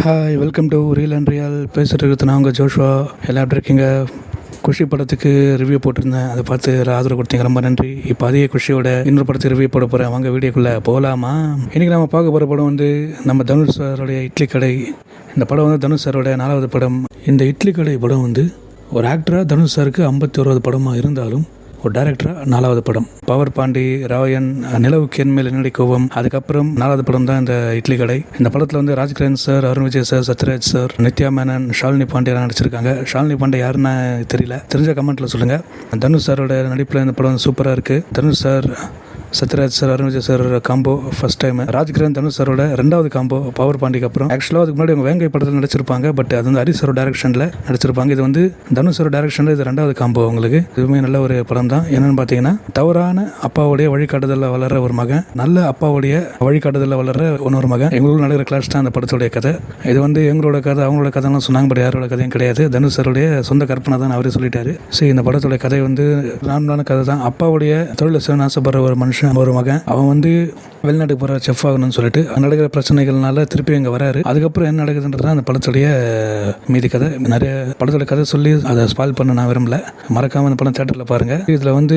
Hi, welcome to real and real. பேசிட்டு இருக்கிறது நான் உங்கள் ஜோஷுவா. எல்லாம் எப்படி இருக்கீங்க? குஷி படத்துக்கு ரிவ்யூ போட்டிருந்தேன், அதை பார்த்து ஆதரவு கொடுத்தீங்க, ரொம்ப நன்றி. இப்போ அதே குஷியோட இன்னொரு படத்துக்கு ரிவ்யூ போட போகிறேன். வாங்க வீடியோக்குள்ளே போகலாமா? இன்றைக்கி நம்ம பார்க்க போகிற படம் வந்து நம்ம தனுஷ் சாரோடைய இட்லி கடை. இந்த படம் வந்து தனுஷ் சாரோட 4வது படம். இந்த இட்லி கடை படம் வந்து ஒரு ஆக்டராக தனுஷ் சாருக்கு 51வது படமாக இருந்தாலும் ஒரு டைரக்டராக 4வது படம். பவர் பாண்டி, ராயன், நிலவுக்கு என்மேல் என்னடி கோபம், அதுக்கப்புறம் 4வது படம் தான் இந்த இட்லி கடை. இந்த படத்தில் வந்து Rajkiran sir, Arun Vijay sir, Sathyaraj sir, Nithya Menon, Shalini Pandya நடிச்சிருக்காங்க. ஷாலினி பாண்டியா யாருன்னு தெரியல, தெரிஞ்ச கமெண்ட்டில் சொல்லுங்கள். தனுஷ் சாரோட நடிப்பில் இந்த படம் சூப்பராக இருக்குது. Dhanush sir, Sathyaraj sir, Arun Vijay sir combo first time. Rajkiran Dhanush சாரோட 2வது காம்போ பவர் பாண்டிக்கு அப்புறம். ஆக்சுவலாக அதுக்கு முன்னாடி அவங்க வேங்கை படத்தில் நடிச்சிருப்பாங்க, பட் அது வந்து ஹரிஸ் சாரோட டைரக்ஷனில் நடிச்சிருப்பாங்க. இது வந்து தனுஷ் சாரோட டைரக்ஷனில் இது 2வது காம்போ. அவங்களுக்கு இதுவுமே நல்ல ஒரு படம் தான். என்னென்னு பார்த்தீங்கன்னா, தவறான அப்பாவுடைய வழிகாட்டுதலில் வளர்ற ஒரு மகன், நல்ல அப்பாவுடைய வழிகாட்டுதலில் வளர்ற இன்னொரு மகன், எங்களுக்கு நடக்கிற கிளாஸ் தான் அந்த படத்துடைய கதை. இது வந்து எங்களோட கதை, அவங்களோட கதைலாம் சொன்னாங்க, பட் யாரோட கதையும் கிடையாது. தனுஷ் சாருடைய சொந்த கற்பனை தான் அவரே சொல்லிட்டாரு. சரி, இந்த படத்துடைய கதை வந்து நார்மலான கதை தான். அப்பாவுடைய தொழில் செய்யணும்னு ஆசைப்படுற ஒரு மனுஷன், ஒரு மகன், அவன் வந்து வெளிநாட்டுக்கு போகிற செஃப் ஆகணும்னு சொல்லிட்டு அங்கே நடக்கிற பிரச்சனைகள்னால திருப்பி இங்கே வராரு. அதுக்கப்புறம் என்ன நடக்குதுன்றது அந்த படத்துடைய மீதி கதை. நிறைய படத்துடைய கதை சொல்லி அதை ஸ்பாயில் பண்ண நான் விரும்பல. மறக்காமல் அந்த படம் தேட்டரில் பாருங்கள். இதில் வந்து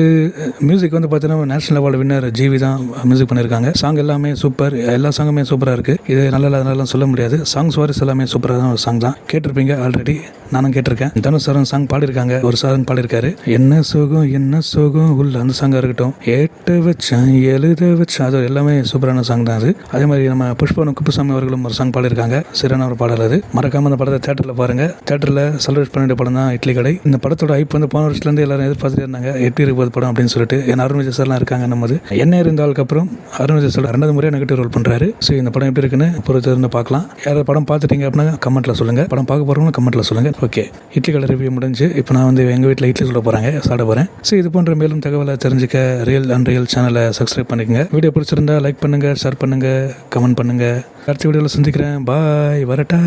மியூசிக் வந்து பார்த்தீங்கன்னா நேஷனல் அவார்டு வின்னர் ஜிவி தான் மியூசிக் பண்ணியிருக்காங்க. சாங் எல்லாமே சூப்பர், எல்லா சாங்குமே சூப்பராக இருக்குது. இது நல்லா சொல்ல முடியாது. சாங்ஸ் வாரிஸ் எல்லாமே சூப்பரான ஒரு சாங் தான். கேட்டிருப்பீங்க ஆல்ரெடி, நானும் கேட்டிருக்கேன். தனுஷ் சாரும் சாங் பாடியிருக்காங்க, ஒரு சாங் பாடியிருக்காரு. என்ன சோகம் உள்ள அந்த சாங்காக இருக்கட்டும், ஏட்ட வச்சேன் எழுத வச்சேன், அது எல்லாமே சூப்பரான சாங் தான் அது. அதே மாதிரி நம்ம புஷ்பவனம் குப்புசாமி அவர்களும் ஒரு சாங் பாடியிருக்காங்க, சிறன ஒரு பாடல் அது. மறக்காம அந்த படத்தை தேட்டரில் பாருங்க. தேட்டரில் செலிப்ரேட் பண்ணிட்ட படம் தான் இட்லி கடை. இந்த படத்தோட ஹைப் வந்து போன வருஷத்துலேருந்து எல்லாரும் எதிர்பார்த்துட்டு இருந்தாங்க, எப்படி இருப்பது படம் அப்படின்னு சொல்லிட்டு. ஏன்னா அருண் விஜய் சார்லாம் இருக்காங்க. நம்ம என்ன இருந்தாலுக்கு அப்புறம் அருண் விஜய் சார் 2வது முறையாக நெகட்டிவ் ரோல் பண்ணுறாரு. ஸோ இந்த படம் எப்படி இருக்குன்னு பொறுத்து இருந்து பார்க்கலாம். யாராவது படம் பார்த்துட்டீங்க அப்படின்னா கமெண்ட்டில் சொல்லுங்கள். படம் பார்க்க போகிறவங்க கமெண்ட்டில் சொல்லுங்கள். ஓகே, இட்லி கடை ரிவ்யூ முடிஞ்சு இப்போ நான் வந்து எங்கள் வீட்டில் இட்லி சொல்ல போகிறாங்க, சாப்பிட போகிறேன். ஸோ இது போன்ற மேலும் தகவலை தெரிஞ்சுக்க ரியல் அண்ட் ரியல் சேனலை சப்ஸ்கிரைப் பண்ணிக்கோங்க. வீடியோ பிடிச்சிருந்தா லைக் பண்ணுங்கள், ஷேர் பண்ணுங்கள், கமெண்ட் பண்ணுங்கள். அடுத்த வீடியோவில் சந்திக்கிறேன். பாய், வரட்டா.